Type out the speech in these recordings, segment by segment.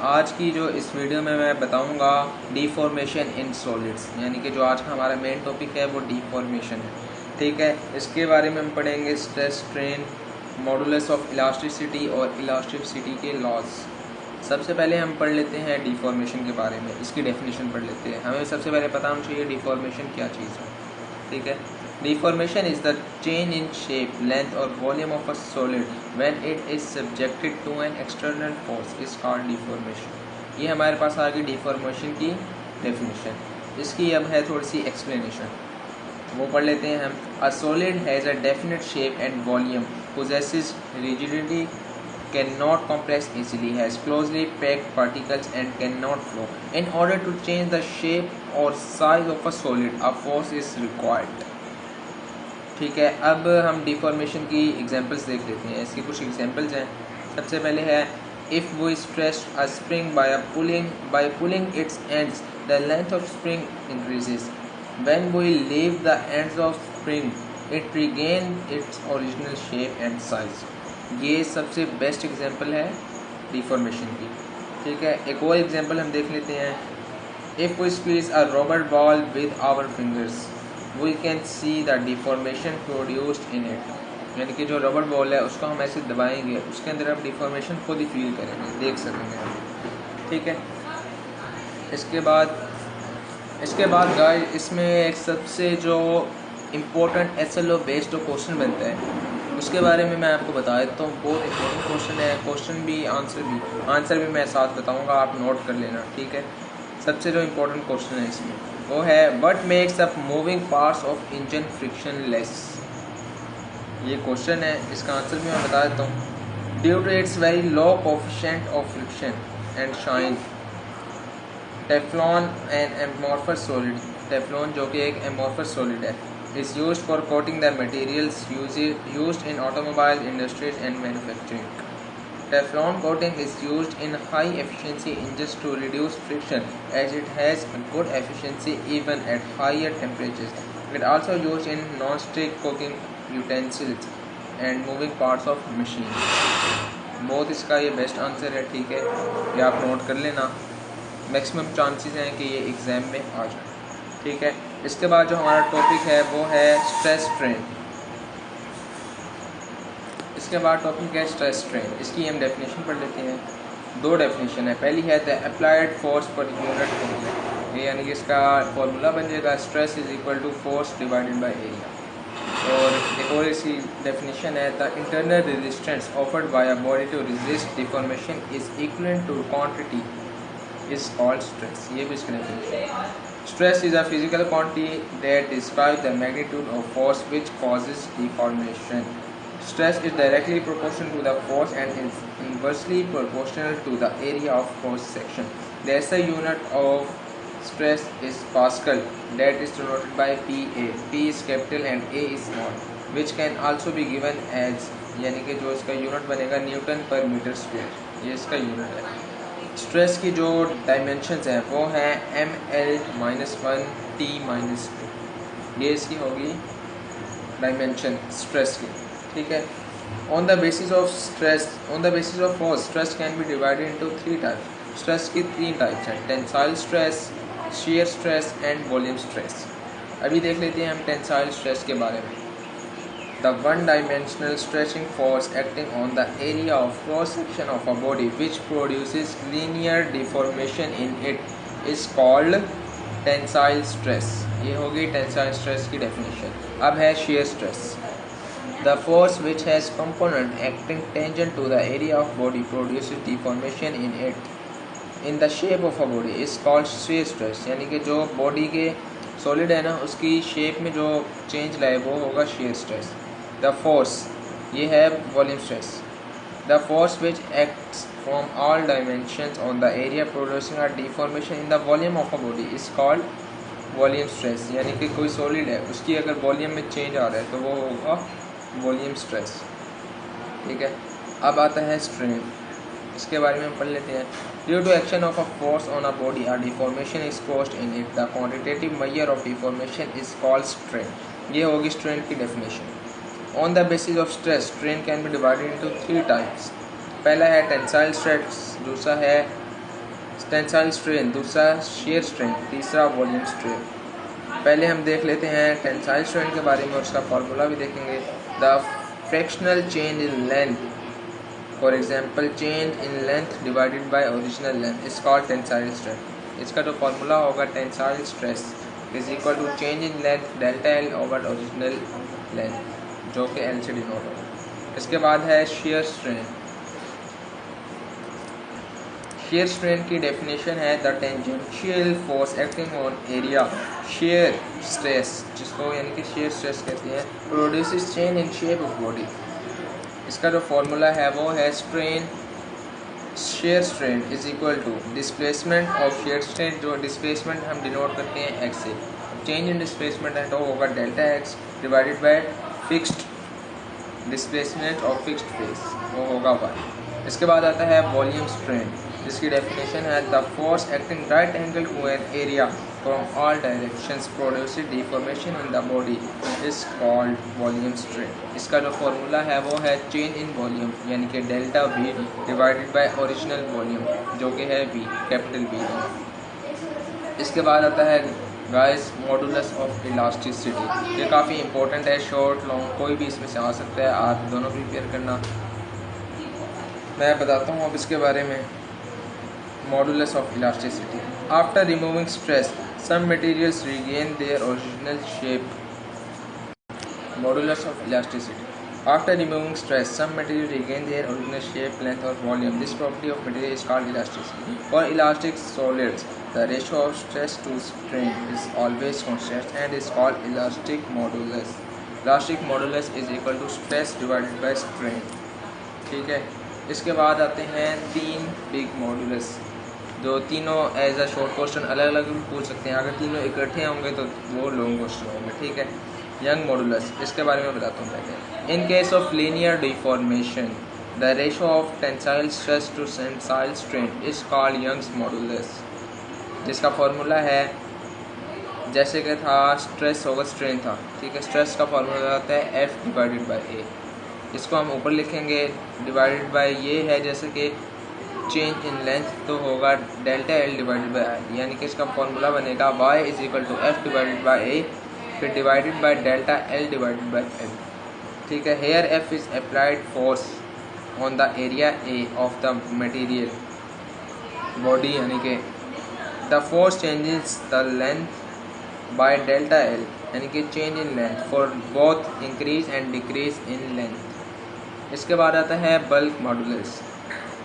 आज की जो इस वीडियो में मैं बताऊंगा डिफॉर्मेशन इन सॉलिड्स, यानी कि जो आज का हमारा मेन टॉपिक है वो डिफॉर्मेशन है। ठीक है, इसके बारे में हम पढ़ेंगे stress, strain, modulus of elasticity और इलास्टिसिटी के लॉज। सबसे पहले हम पढ़ लेते हैं डिफॉर्मेशन के बारे में, इसकी डेफिनेशन पढ़ लेते हैं। हमें सबसे पहले पता होना चाहिए डिफॉर्मेशन क्या चीज़ है। ठीक है, deformation is the change in shape, length or volume of a solid when it is subjected to an external force is called deformation। ये हमारे पास आ गई डिफॉर्मेशन की डेफिनेशन। इसकी अब है थोड़ी सी एक्सप्लेनेशन, वो पढ़ लेते हैं हम। A solid has a definite shape and volume, possesses rigidity, cannot compress easily, has closely packed particles and cannot flow. In order to change the shape or size of a solid, a force is required। ठीक है, अब हम deformation की examples देख लेते हैं। इसकी कुछ एग्जांपल्स हैं। सबसे पहले है if we stress a spring by pulling its ends the length of spring increases. When we leave the ends of spring it regain its original shape and size. ये सबसे बेस्ट एग्जांपल है deformation की। ठीक है, एक और example हम देख लेते हैं। If we squeeze a rubber ball with our fingers we can see the deformation produced in it। यानी कि जो रबर बॉल है उसको हम ऐसे दबाएंगे, उसके अंदर हम डिफॉर्मेशन खुद ही फील करेंगे, देख सकेंगे हम। ठीक है, इसके बाद गाइस इसमें एक सबसे जो इम्पोर्टेंट SLO बेस्ड जो क्वेश्चन बनता है उसके बारे में मैं आपको बता देता हूँ। बहुत इंपॉर्टेंट क्वेश्चन है, क्वेश्चन भी आंसर भी मैं साथ बताऊँगा, आप नोट कर लेना। ठीक है, सबसे जो इम्पोर्टेंट क्वेश्चन है इसमें वो है what makes up moving parts of engine frictionless. ये क्वेश्चन है, इसका आंसर भी मैं बता देता हूँ। Due to its very low coefficient of friction and shine, Teflon an amorphous solid, Teflon जो कि एक एमोर्फस सॉलिड है, is used for coating the materials used in automobile industries and manufacturing। Teflon coating is used in high efficiency engines to reduce friction as it has a good efficiency even at higher temperatures। It also used in non-stick cooking utensils and moving parts of machines। बहुत इसका ये best answer है। ठीक है, ये आप note कर लेना, मैक्सिमम चांसेस हैं कि ये एग्ज़ाम में आ जाए। ठीक है, इसके बाद जो हमारा टॉपिक है वो है स्ट्रेस स्ट्रेन। इसके बाद टॉपिक है स्ट्रेस स्ट्रेन। इसकी हम डेफिनेशन पढ़ लेते हैं। दो डेफिनेशन है। पहली है the applied force per unit area, ये यानी कि इसका फॉर्मूला बन जाएगा stress is equal to force divided by area. और एक और इसकी डेफिनेशन है the internal resistance offered by a body to resist deformation is equivalent to quantity is called stress. ये भी इसकी डेफिनेशन है। Stress is a physical quantity that describe the magnitude of force which causes deformation. Stress is directly proportional to the force and is inversely proportional to the area of cross section. The SI unit of stress is Pascal, that is denoted by PA. P is capital and A is small, which can also be given as, यानी कि जो इसका unit बनेगा Newton पर metre square, ये इसका unit है। Stress की जो डायमेंशंस हैं वो हैं ML-1 T-2, ये इसकी होगी डायमेंशन स्ट्रेस की। ठीक है, on the basis of force stress can be divided into 3 types. Stress की 3 टाइप्स हैं, tensile stress, shear stress and volume stress. अभी देख लेते हैं हम टेंसाइल स्ट्रेस के बारे में। The one dimensional stretching force acting on the area of cross section of a body which produces linear deformation in it is called tensile stress. ये होगी टेंसाइल स्ट्रेस की डेफिनेशन। अब है shear stress. The force which has component acting tangent to the area of body produces deformation in it in the shape of a body is called shear stress। यानी कि जो body के solid है ना उसकी shape में जो change लाए वो होगा shear stress। The force, ये है volume stress. The force which acts from all dimensions on the area producing a deformation in the volume of a body is called volume stress. यानी कि कोई सॉलिड है उसकी अगर वॉल्यूम में change आ रहा है तो वो होगा वॉल्यूम स्ट्रेस। ठीक है, अब आता है स्ट्रेन। इसके बारे में हम पढ़ लेते हैं। Due to action of a force on a body a deformation is caused in it, the quantitative measure of deformation is called strain. ये होगी स्ट्रेन की definition. On the basis of stress strain can be divided into 3 types. पहला है tensile stress, दूसरा है tensile strain, दूसरा shear strain, तीसरा volume strain. पहले हम देख लेते हैं टेंसाइल स्ट्रेन के बारे में और उसका फार्मूला भी देखेंगे। The fractional change in length, for example change in length divided by original length is called tensile stress. इसका जो फार्मूला होगा tensile stress is equal to change in length delta L over original length, जो कि L से denote होगा। इसके बाद है शेयर स्ट्रेन। शेयर स्ट्रेन की डेफिनेशन है the tangential force acting on area shear stress, जिसको यानी कि शेयर स्ट्रेस कहते हैं, produces change in shape of body. इसका जो फार्मूला है वो है strain, shear strain is equal to displacement of shear strain, जो डिस्प्लेसमेंट हम डिनोट करते हैं एक्स से। चेंज इन डिस्प्लेसमेंट है तो होगा delta X divided by fixed displacement of fixed face, वो होगा वाई। इसके बाद आता है वॉल्यूम स्ट्रेन, जिसकी डेफिनेशन है the force acting right angle to an area from all directions producing deformation in the body is called volume strain. इसका जो फार्मूला है वो है चेंज इन वॉल्यूम यानी कि delta we divided by original volume, जो कि है वी, कैपिटल वी। इसके बाद आता है गाइस मॉडुलस ऑफ इलास्टिसिटी। ये काफ़ी इंपॉर्टेंट है, शॉर्ट लॉन्ग कोई भी इसमें से आ सकता है, आप दोनों प्रिपेयर करना। मैं बताता हूँ अब इसके बारे में। Modulus of elasticity. After removing stress, some materials regain their original shape. Modulus of elasticity. After removing stress, some materials regain their original shape, length, or volume. This property of material is called elasticity. For elastic solids, the ratio of stress to strain is always constant and is called elastic modulus. Elastic modulus is equal to stress divided by strain. ठीक है। इसके बाद आते हैं तीन big modulus, जो तीनों as a short question अलग अलग भी पूछ सकते हैं। अगर तीनों इकट्ठे होंगे तो वो लॉन्ग क्वेश्चन होंगे, ठीक है। यंग मॉडुलस, इसके बारे में बताता हूँ पहले। In case of linear deformation the ratio of tensile stress to tensile strain is called Young's modulus, जिसका फॉर्मूला है जैसे कि था स्ट्रेस होगा स्ट्रेन था, ठीक है। स्ट्रेस का फॉर्मूला आता है एफ डिवाइडेड बाई ए, इसको हम ऊपर लिखेंगे डिवाइडेड बाय ये है जैसे कि चेंज इन लेंथ तो होगा delta L divided by I, यानी कि इसका फॉर्मूला बनेगा Y is equal to F divided by A फिर divided by delta L divided by L, ठीक है। Here F is applied force on the area A of the material body, यानी कि the force changes the length by delta L, यानी कि change in length for both increase and decrease in length. इसके बाद आता है bulk modulus.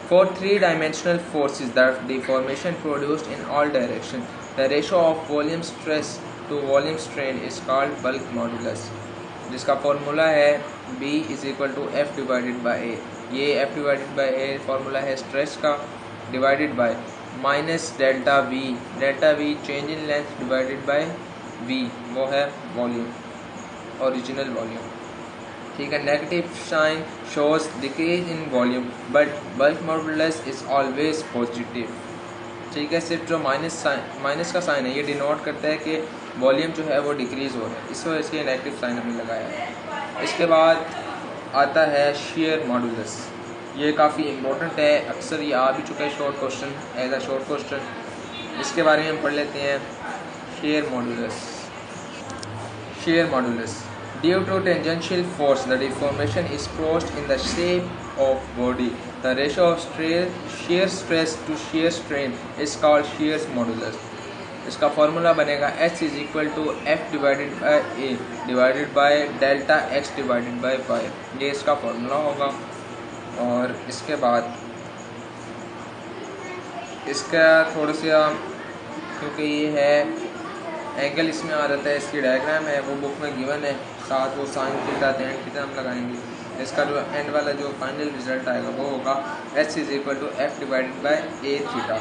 For three-dimensional forces, the deformation produced in all directions, the ratio of volume stress to volume strain is called bulk modulus, जिसका formula है B is equal to F divided by A. ये F divided by A formula है stress का, divided by minus delta V change in length divided by V, वो है volume, original volume, ठीक है। Negative sign shows decrease in volume but bulk modulus is always positive, ठीक है। सिर्फ जो माइनस का साइन है ये डिनोट करता है कि वॉल्यूम जो है वो डिक्रीज हो रहा है, इस वजह से नेगेटिव साइन हमने लगाया है। इसके बाद आता है शेयर मॉडुलस। ये काफ़ी इंपॉर्टेंट है, अक्सर ये आ भी चुका है short question, as a short question. इसके बारे में हम पढ़ लेते हैं। Shear modulus Due to tangential force, the deformation is caused in the shape of body. The ratio of shear stress to shear strain is called shear modulus. इसका formula बनेगा H is equal to F divided by A divided by delta X divided by Y, ये इसका formula होगा। और इसके बाद इसका थोड़ा सा, क्योंकि ये है एंगल इसमें आ जाता है, इसकी डायग्राम है वो बुक में गिवन है, साथ वो साइन थीटा टेन थीटा हम लगाएंगे। इसका जो एंड वाला जो फाइनल रिजल्ट आएगा वो होगा H is equal to F divided by A theta,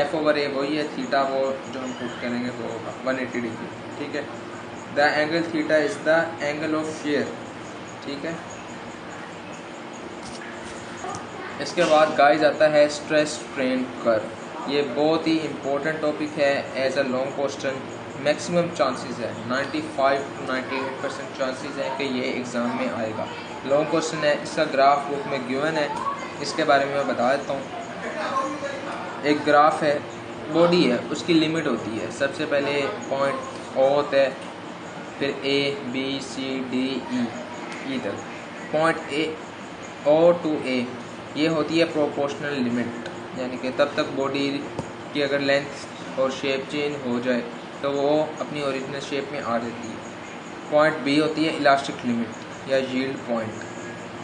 F over A वही है, थीटा वो जो हम पुट करेंगे वो होगा 180 डिग्री, ठीक है। The angle theta is the angle of share, ठीक है। इसके बाद गाइस आता है स्ट्रेस स्ट्रेन कर्व। ये बहुत ही इंपॉर्टेंट टॉपिक है as a long question. Maximum chances है 95 to 98% चांसेस है कि ये एग्ज़ाम में आएगा। लॉन्ग क्वेश्चन है, इसका ग्राफ बुक में गिवन है, इसके बारे में मैं बता देता हूँ। एक ग्राफ है, बॉडी है, उसकी लिमिट होती है। सबसे पहले पॉइंट ओ होता है, फिर A B C D E तक। पॉइंट ए ओ टू ए ये होती है प्रोपोर्शनल लिमिट, यानी कि तब तक बॉडी की अगर लेंथ और शेप चेंज हो जाए तो वो अपनी ओरिजिनल शेप में आ जाती है। पॉइंट बी होती है इलास्टिक लिमिट या यील्ड पॉइंट,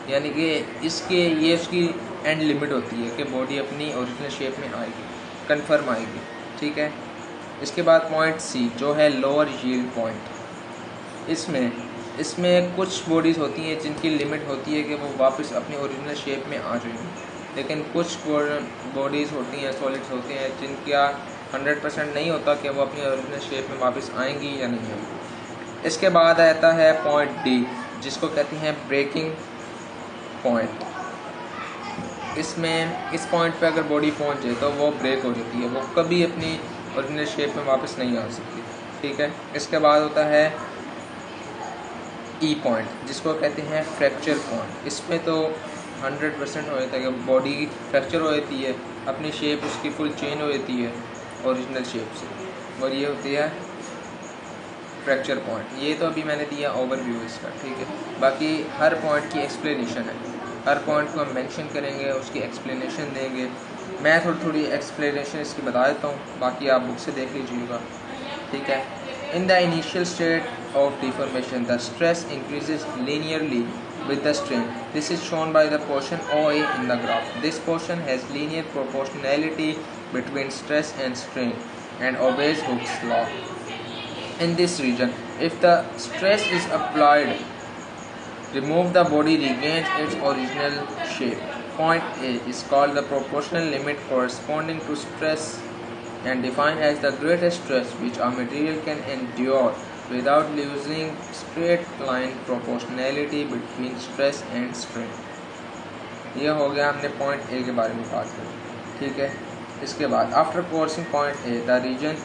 यानी कि ये उसकी एंड लिमिट होती है कि बॉडी अपनी ओरिजिनल शेप में आएगी, कन्फर्म आएगी, ठीक है। इसके बाद पॉइंट सी जो है लोअर यील्ड पॉइंट। इसमें कुछ बॉडीज़ होती हैं जिनकी लिमिट होती है कि वो वापस अपनी ओरिजिनल शेप में आ जाएंगी, लेकिन कुछ बॉडीज़ होती हैं, सॉलिड्स होते हैं जिनका 100% नहीं होता कि वो अपनी ओरिजिनल शेप में वापस आएंगी या नहीं आएंगी। इसके बाद आता है पॉइंट डी जिसको कहते हैं ब्रेकिंग पॉइंट। इस पॉइंट पे अगर बॉडी पहुंच जाए तो वो ब्रेक हो जाती है, वो कभी अपनी ओरिजिनल शेप में वापस नहीं आ सकती, ठीक है। इसके बाद होता है ई पॉइंट जिसको कहते हैं फ्रैक्चर पॉइंट। इसमें तो 100% हो जाता है कि बॉडी फ्रैक्चर हो जाती है, अपनी शेप उसकी फुल चेंज हो जाती है ओरिजिनल शेप से, और ये होती है फ्रैक्चर पॉइंट। ये तो अभी मैंने दिया ओवरव्यू इसका, ठीक है। बाकी हर पॉइंट की एक्सप्लेनेशन है, हर पॉइंट को हम मेंशन करेंगे, उसकी एक्सप्लेनेशन देंगे। मैं थोड़ी एक्सप्लेनेशन इसकी बता देता हूँ, बाकी आप बुक से देख लीजिएगा, ठीक है। In the initial state of deformation, the stress increases linearly with the strain. This is shown by the portion OA in the graph. This portion has linear proportionality between stress and strain and obeys Hooke's law. In this region, if the stress is applied, remove the body regains its original shape. Point A is called the proportional limit corresponding to stress and defined as the greatest stress which a material can endure without losing straight line proportionality between stress and strain. ये हो गया, हमने point A के बारे में बात करी, ठीक है। इसके बाद after crossing point A the region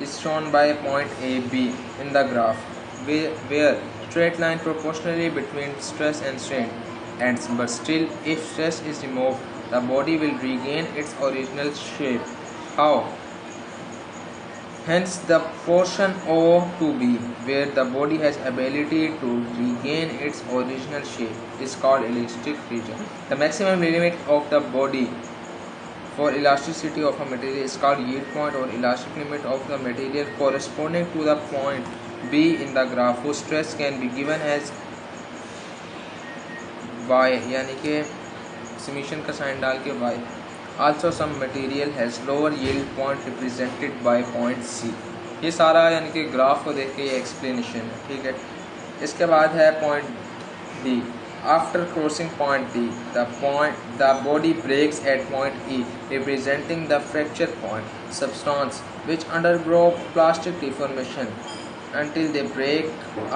is shown by point AB in the graph where straight line proportionally between stress and strain ends, but still if stress is removed the body will regain its original shape. How? Hence the portion O to B where the body has ability to regain its original shape is called elastic region. The maximum limit of the body for elasticity of a material is called yield point or elastic limit of the material corresponding to the point B in the graph whose stress can be given as Y, यानी कि summation का sign डाल के Y. Also some material has lower yield point represented by point C. ये सारा यानी कि graph को देख के ये एक्सप्लेनेशन है, ठीक है। इसके बाद है point D. After crossing point D, the body breaks at point E, representing the fracture point. Substance which undergo plastic deformation until they break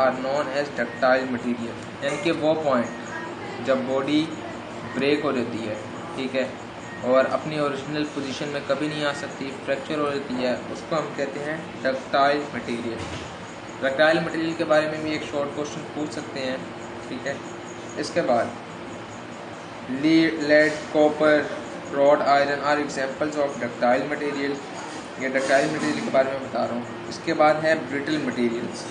are known as ductile material. यानी कि वो पॉइंट जब बॉडी ब्रेक हो जाती है, ठीक है, और अपनी ओरिजिनल पोजीशन में कभी नहीं आ सकती, फ्रैक्चर हो जाती है, उसको हम कहते हैं डक्टाइल मटेरियल। डक्टाइल मटेरियल के बारे में भी एक शॉर्ट क्वेश्चन पूछ सकते हैं, ठीक है। इसके बाद lead, copper, rod, iron are examples of ductile material. ये डक्टाइल मटेरियल के बारे में बता रहा हूँ। इसके बाद है brittle materials.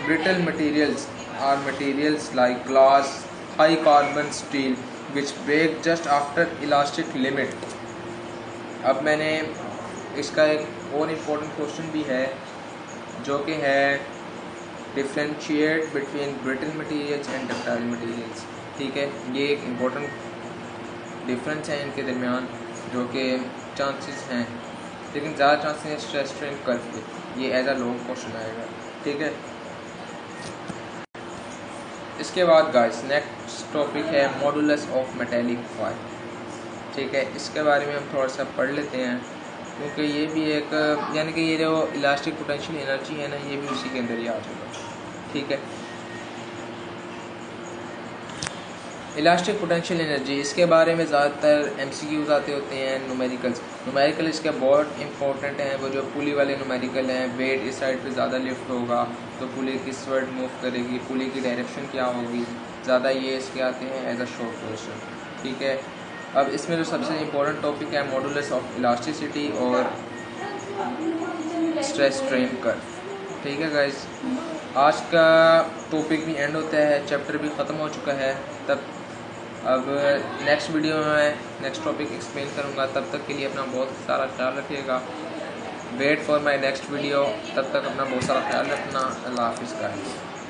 Brittle materials are materials like glass, high carbon steel which break just after elastic limit. अब मैंने इसका एक और इम्पोर्टेंट क्वेश्चन भी है जो कि है differentiate between brittle materials and ductile materials, ठीक है। ये एक इम्पोर्टेंट डिफरेंस है इनके दरमियान, जो कि चांसेस हैं, लेकिन ज़्यादा चांसेस हैं स्ट्रेस स्ट्रेन कर्व के। ये एज अ लॉन्ग क्वेश्चन आएगा, ठीक है। इसके बाद गाइस नेक्स्ट टॉपिक है मॉडुलस ऑफ मेटेलिक फायर, ठीक है। इसके बारे में हम थोड़ा सा पढ़ लेते हैं, क्योंकि ये भी एक यानी कि ये जो इलास्टिक पोटेंशियल एनर्जी है ना, ये भी उसी के अंदर ही आ जाएगा, ठीक है। इलास्टिक पोटेंशियल एनर्जी, इसके बारे में ज़्यादातर MCQs आते होते हैं, न्यूमेरिकल इसके बहुत इंपॉर्टेंट हैं। वो जो पुली वाले न्यूमेरिकल हैं, वेट इस साइड पे ज़्यादा लिफ्ट होगा तो पुली किस वर्ड मूव करेगी, पुली की डायरेक्शन क्या होगी, ज़्यादा ये इसके आते हैं एज अ शॉर्ट क्वेश्चन, ठीक है। अब इसमें जो सबसे इम्पोर्टेंट टॉपिक है मॉडुलस ऑफ इलास्टिसिटी और स्ट्रेस स्ट्रेन कर्व। ठीक है गाइस, आज का टॉपिक भी एंड होता है, चैप्टर भी ख़त्म हो चुका है। तब अब नेक्स्ट वीडियो में मैं नेक्स्ट टॉपिक एक्सप्लेन करूँगा। तब तक के लिए अपना बहुत सारा ख्याल रखिएगा। Wait for my next video. तब तक अपना बहुत सारा ख्याल रखना। अल्लाह हाफिज़ गाइस।